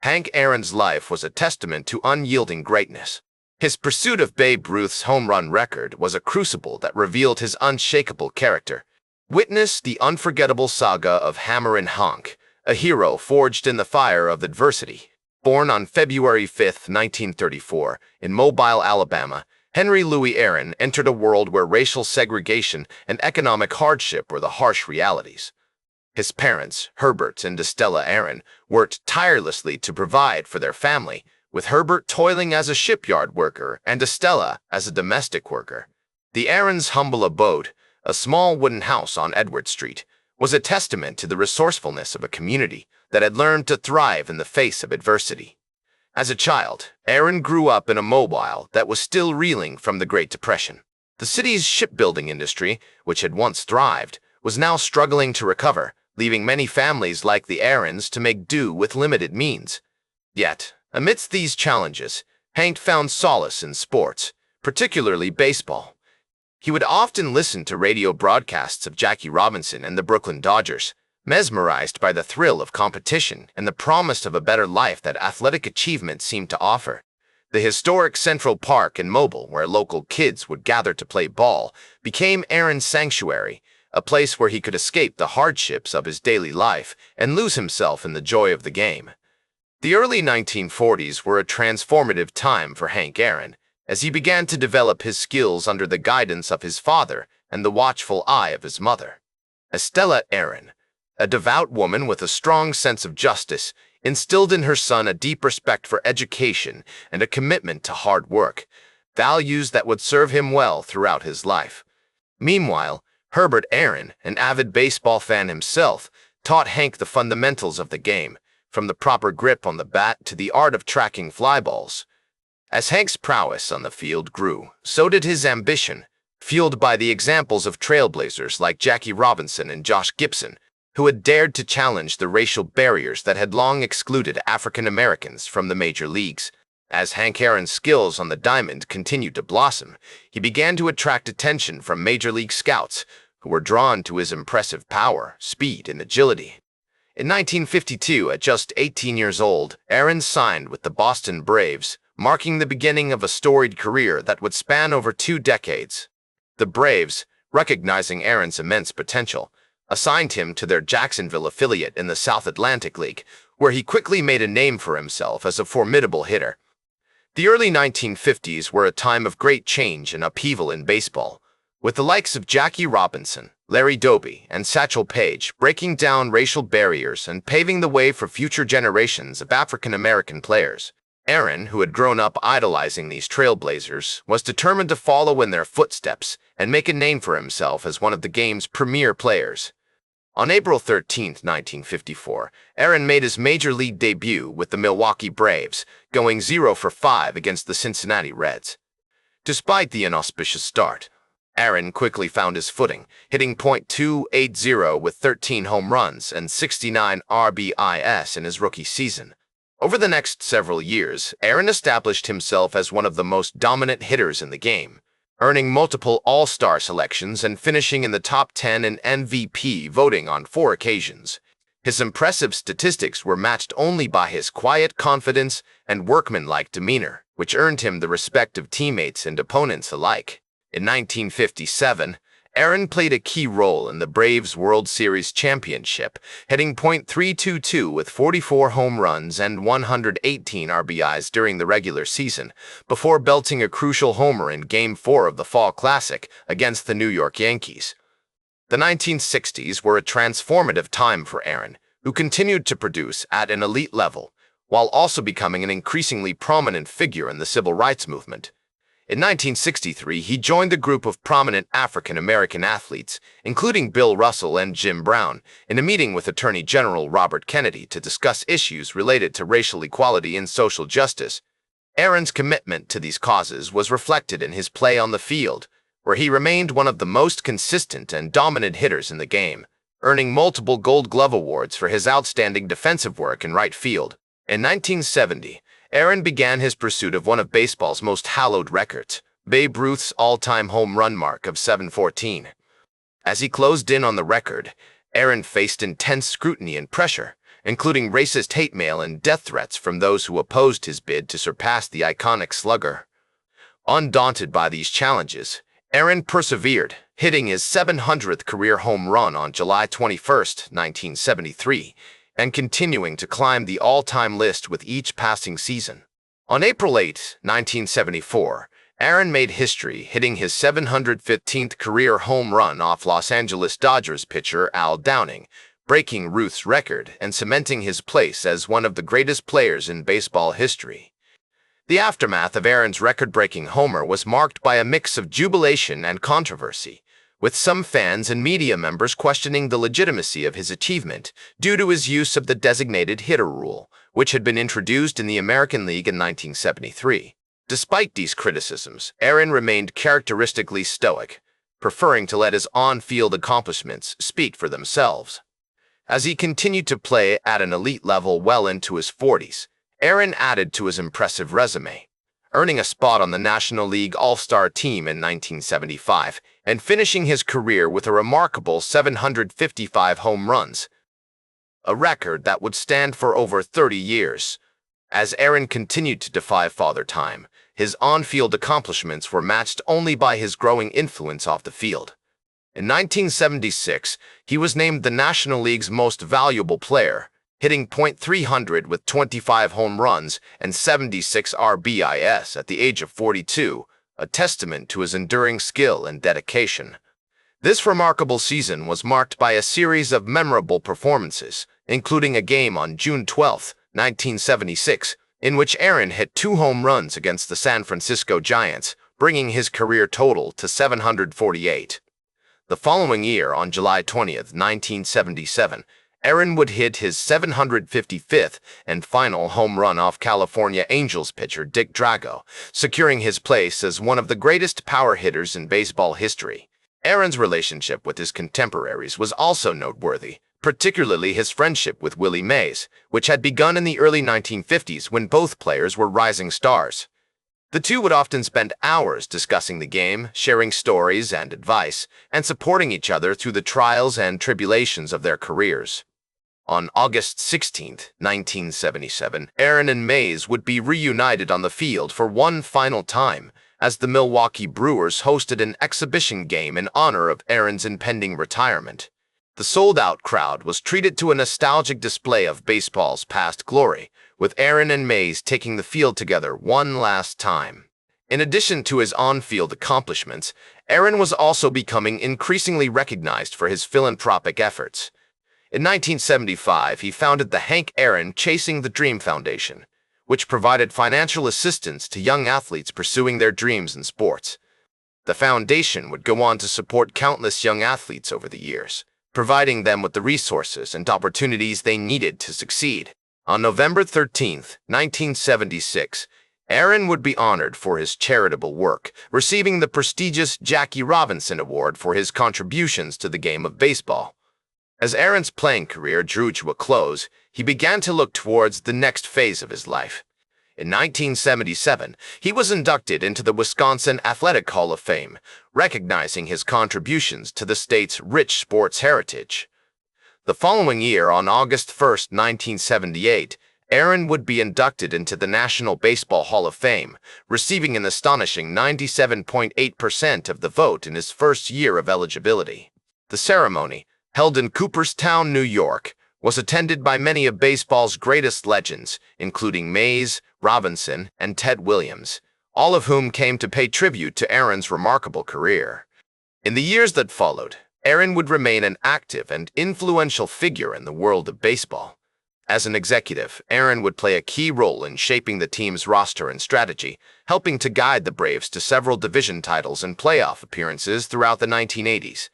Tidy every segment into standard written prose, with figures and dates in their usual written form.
Hank Aaron's life was a testament to unyielding greatness. His pursuit of Babe Ruth's home run record was a crucible that revealed his unshakable character. Witness the unforgettable saga of Hammer and Hank, a hero forged in the fire of adversity. Born on February 5, 1934, in Mobile, Alabama, Henry Louis Aaron entered a world where racial segregation and economic hardship were the harsh realities. His parents, Herbert and Estella Aaron, worked tirelessly to provide for their family, with Herbert toiling as a shipyard worker and Estella as a domestic worker. The Aarons' humble abode, a small wooden house on Edward Street, was a testament to the resourcefulness of a community that had learned to thrive in the face of adversity. As a child, Aaron grew up in a Mobile that was still reeling from the Great Depression. The city's shipbuilding industry, which had once thrived, was now struggling to recover, leaving many families like the Aarons to make do with limited means. Yet, amidst these challenges, Hank found solace in sports, particularly baseball. He would often listen to radio broadcasts of Jackie Robinson and the Brooklyn Dodgers, mesmerized by the thrill of competition and the promise of a better life that athletic achievement seemed to offer. The historic Central Park in Mobile, where local kids would gather to play ball, became Aaron's sanctuary, a place where he could escape the hardships of his daily life and lose himself in the joy of the game. The early 1940s were a transformative time for Hank Aaron, as he began to develop his skills under the guidance of his father and the watchful eye of his mother. Estella Aaron, a devout woman with a strong sense of justice, instilled in her son a deep respect for education and a commitment to hard work, values that would serve him well throughout his life. Meanwhile, Herbert Aaron, an avid baseball fan himself, taught Hank the fundamentals of the game, from the proper grip on the bat to the art of tracking fly balls. As Hank's prowess on the field grew, so did his ambition, fueled by the examples of trailblazers like Jackie Robinson and Josh Gibson, who had dared to challenge the racial barriers that had long excluded African Americans from the major leagues. As Hank Aaron's skills on the diamond continued to blossom, he began to attract attention from major league scouts, who were drawn to his impressive power, speed, and agility. In 1952, at just 18 years old, Aaron signed with the Boston Braves, marking the beginning of a storied career that would span over 2 decades. The Braves, recognizing Aaron's immense potential, assigned him to their Jacksonville affiliate in the South Atlantic League, where he quickly made a name for himself as a formidable hitter. The early 1950s were a time of great change and upheaval in baseball, with the likes of Jackie Robinson, Larry Doby, and Satchel Paige breaking down racial barriers and paving the way for future generations of African-American players. Aaron, who had grown up idolizing these trailblazers, was determined to follow in their footsteps and make a name for himself as one of the game's premier players. On April 13, 1954, Aaron made his major league debut with the Milwaukee Braves, going 0 for 5 against the Cincinnati Reds. Despite the inauspicious start, Aaron quickly found his footing, hitting .280 with 13 home runs and 69 RBIs in his rookie season. Over the next several years, Aaron established himself as one of the most dominant hitters in the game, earning multiple All-Star selections and finishing in the top 10 in MVP voting on 4 occasions. His impressive statistics were matched only by his quiet confidence and workmanlike demeanor, which earned him the respect of teammates and opponents alike. In 1957, Aaron played a key role in the Braves' World Series championship, hitting .322 with 44 home runs and 118 RBIs during the regular season, before belting a crucial homer in Game 4 of the Fall Classic against the New York Yankees. The 1960s were a transformative time for Aaron, who continued to produce at an elite level, while also becoming an increasingly prominent figure in the civil rights movement. In 1963, he joined a group of prominent African-American athletes, including Bill Russell and Jim Brown, in a meeting with Attorney General Robert Kennedy to discuss issues related to racial equality and social justice. Aaron's commitment to these causes was reflected in his play on the field, where he remained one of the most consistent and dominant hitters in the game, earning multiple Gold Glove awards for his outstanding defensive work in right field. In 1970, Aaron began his pursuit of one of baseball's most hallowed records, Babe Ruth's all-time home run mark of 714. As he closed in on the record, Aaron faced intense scrutiny and pressure, including racist hate mail and death threats from those who opposed his bid to surpass the iconic slugger. Undaunted by these challenges, Aaron persevered, hitting his 700th career home run on July 21, 1973, and continuing to climb the all-time list with each passing season. On April 8, 1974, Aaron made history, hitting his 715th career home run off Los Angeles Dodgers pitcher Al Downing, breaking Ruth's record and cementing his place as one of the greatest players in baseball history. The aftermath of Aaron's record-breaking homer was marked by a mix of jubilation and controversy, with some fans and media members questioning the legitimacy of his achievement due to his use of the designated hitter rule, which had been introduced in the American League in 1973. Despite these criticisms, Aaron remained characteristically stoic, preferring to let his on-field accomplishments speak for themselves. As he continued to play at an elite level well into his 40s, Aaron added to his impressive resume, earning a spot on the National League All-Star team in 1975 and finishing his career with a remarkable 755 home runs, a record that would stand for over 30 years. As Aaron continued to defy Father Time, his on-field accomplishments were matched only by his growing influence off the field. In 1976, he was named the National League's most valuable player, hitting .300 with 25 home runs and 76 RBIs at the age of 42, a testament to his enduring skill and dedication. This remarkable season was marked by a series of memorable performances, including a game on June 12, 1976, in which Aaron hit 2 home runs against the San Francisco Giants, bringing his career total to 748. The following year, on July 20, 1977, Aaron would hit his 755th and final home run off California Angels pitcher Dick Drago, securing his place as one of the greatest power hitters in baseball history. Aaron's relationship with his contemporaries was also noteworthy, particularly his friendship with Willie Mays, which had begun in the early 1950s when both players were rising stars. The two would often spend hours discussing the game, sharing stories and advice, and supporting each other through the trials and tribulations of their careers. On August 16, 1977, Aaron and Mays would be reunited on the field for one final time, as the Milwaukee Brewers hosted an exhibition game in honor of Aaron's impending retirement. The sold-out crowd was treated to a nostalgic display of baseball's past glory, with Aaron and Mays taking the field together one last time. In addition to his on-field accomplishments, Aaron was also becoming increasingly recognized for his philanthropic efforts. In 1975, he founded the Hank Aaron Chasing the Dream Foundation, which provided financial assistance to young athletes pursuing their dreams in sports. The foundation would go on to support countless young athletes over the years, providing them with the resources and opportunities they needed to succeed. On November 13, 1976, Aaron would be honored for his charitable work, receiving the prestigious Jackie Robinson Award for his contributions to the game of baseball. As Aaron's playing career drew to a close, he began to look towards the next phase of his life. In 1977, he was inducted into the Wisconsin Athletic Hall of Fame, recognizing his contributions to the state's rich sports heritage. The following year, on August 1, 1978, Aaron would be inducted into the National Baseball Hall of Fame, receiving an astonishing 97.8% of the vote in his first year of eligibility. The ceremony, held in Cooperstown, New York, was attended by many of baseball's greatest legends, including Mays, Robinson, and Ted Williams, all of whom came to pay tribute to Aaron's remarkable career. In the years that followed, Aaron would remain an active and influential figure in the world of baseball. As an executive, Aaron would play a key role in shaping the team's roster and strategy, helping to guide the Braves to several division titles and playoff appearances throughout the 1980s.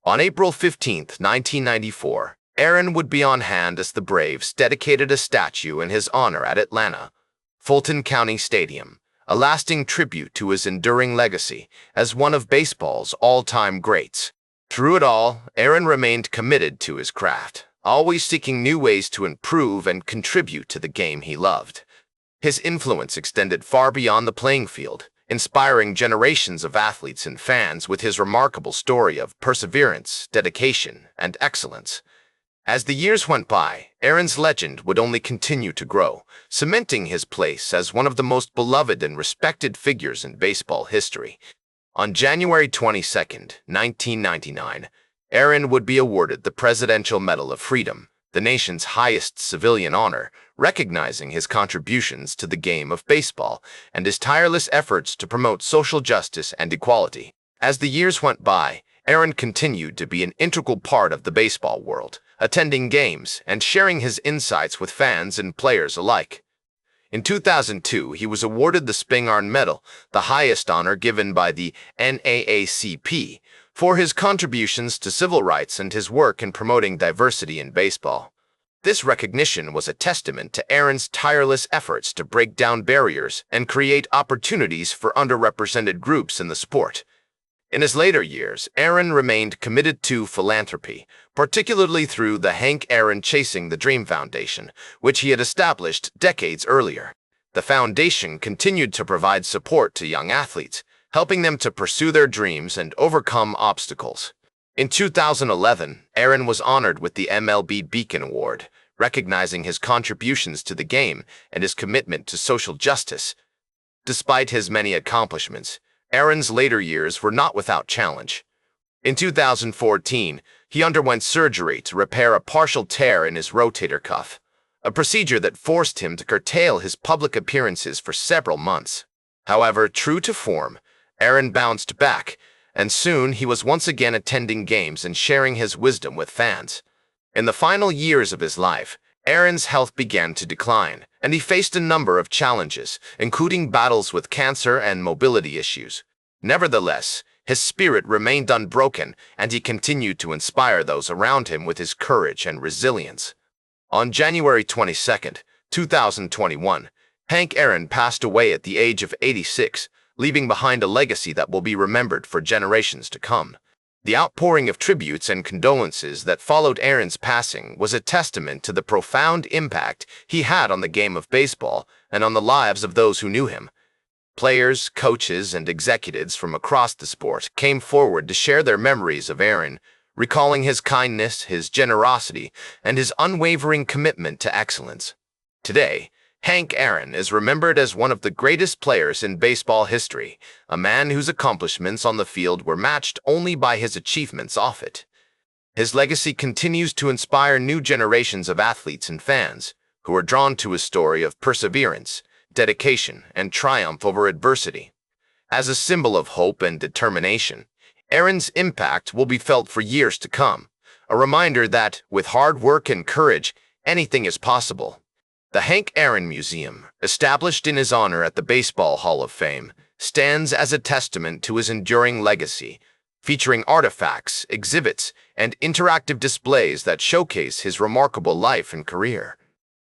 On April 15, 1994, Aaron would be on hand as the Braves dedicated a statue in his honor at Atlanta, Fulton County Stadium, a lasting tribute to his enduring legacy as one of baseball's all-time greats. Through it all, Aaron remained committed to his craft, always seeking new ways to improve and contribute to the game he loved. His influence extended far beyond the playing field, inspiring generations of athletes and fans with his remarkable story of perseverance, dedication, and excellence. As the years went by, Aaron's legend would only continue to grow, cementing his place as one of the most beloved and respected figures in baseball history. On January 22, 1999, Aaron would be awarded the Presidential Medal of Freedom, the nation's highest civilian honor, recognizing his contributions to the game of baseball and his tireless efforts to promote social justice and equality. As the years went by, Aaron continued to be an integral part of the baseball world, attending games and sharing his insights with fans and players alike. In 2002, he was awarded the Spingarn Medal, the highest honor given by the NAACP, for his contributions to civil rights and his work in promoting diversity in baseball. This recognition was a testament to Aaron's tireless efforts to break down barriers and create opportunities for underrepresented groups in the sport. In his later years, Aaron remained committed to philanthropy, particularly through the Hank Aaron Chasing the Dream Foundation, which he had established decades earlier. The foundation continued to provide support to young athletes, helping them to pursue their dreams and overcome obstacles. In 2011, Aaron was honored with the MLB Beacon Award, recognizing his contributions to the game and his commitment to social justice. Despite his many accomplishments, Aaron's later years were not without challenge. In 2014, he underwent surgery to repair a partial tear in his rotator cuff, a procedure that forced him to curtail his public appearances for several months. However, true to form, Aaron bounced back, and soon he was once again attending games and sharing his wisdom with fans. In the final years of his life, Aaron's health began to decline, and he faced a number of challenges, including battles with cancer and mobility issues. Nevertheless, his spirit remained unbroken, and he continued to inspire those around him with his courage and resilience. On January 22, 2021, Hank Aaron passed away at the age of 86, leaving behind a legacy that will be remembered for generations to come. The outpouring of tributes and condolences that followed Aaron's passing was a testament to the profound impact he had on the game of baseball and on the lives of those who knew him. Players, coaches, and executives from across the sport came forward to share their memories of Aaron, recalling his kindness, his generosity, and his unwavering commitment to excellence. Today, Hank Aaron is remembered as one of the greatest players in baseball history, a man whose accomplishments on the field were matched only by his achievements off it. His legacy continues to inspire new generations of athletes and fans who are drawn to his story of perseverance, dedication, and triumph over adversity. As a symbol of hope and determination, Aaron's impact will be felt for years to come, a reminder that, with hard work and courage, anything is possible. The Hank Aaron Museum, established in his honor at the Baseball Hall of Fame, stands as a testament to his enduring legacy, featuring artifacts, exhibits, and interactive displays that showcase his remarkable life and career.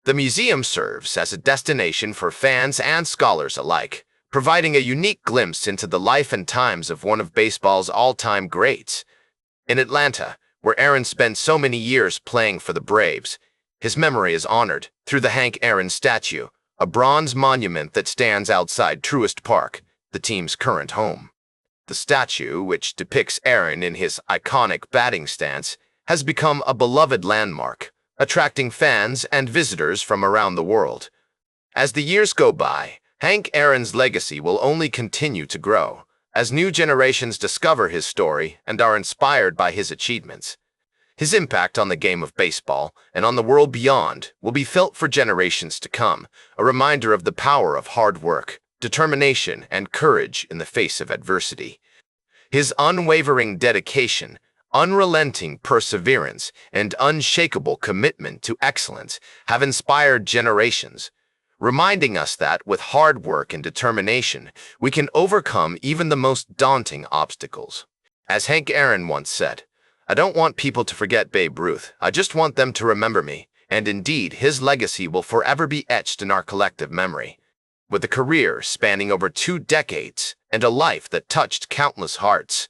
The museum serves as a destination for fans and scholars alike, providing a unique glimpse into the life and times of one of baseball's all-time greats. In Atlanta, where Aaron spent so many years playing for the Braves, his memory is honored through the Hank Aaron statue, a bronze monument that stands outside Truist Park, the team's current home. The statue, which depicts Aaron in his iconic batting stance, has become a beloved landmark, attracting fans and visitors from around the world. As the years go by, Hank Aaron's legacy will only continue to grow, as new generations discover his story and are inspired by his achievements. His impact on the game of baseball and on the world beyond will be felt for generations to come, a reminder of the power of hard work, determination, and courage in the face of adversity. His unwavering dedication, unrelenting perseverance, and unshakable commitment to excellence have inspired generations, reminding us that with hard work and determination, we can overcome even the most daunting obstacles. As Hank Aaron once said, "I don't want people to forget Babe Ruth, I just want them to remember me," and indeed, his legacy will forever be etched in our collective memory. With a career spanning over 2 decades and a life that touched countless hearts,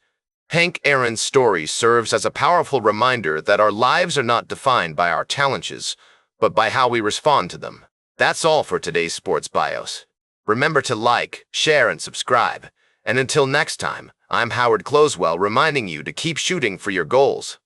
Hank Aaron's story serves as a powerful reminder that our lives are not defined by our challenges, but by how we respond to them. That's all for today's Sports Bios. Remember to like, share, and subscribe. And until next time, I'm Howard Closewell reminding you to keep shooting for your goals.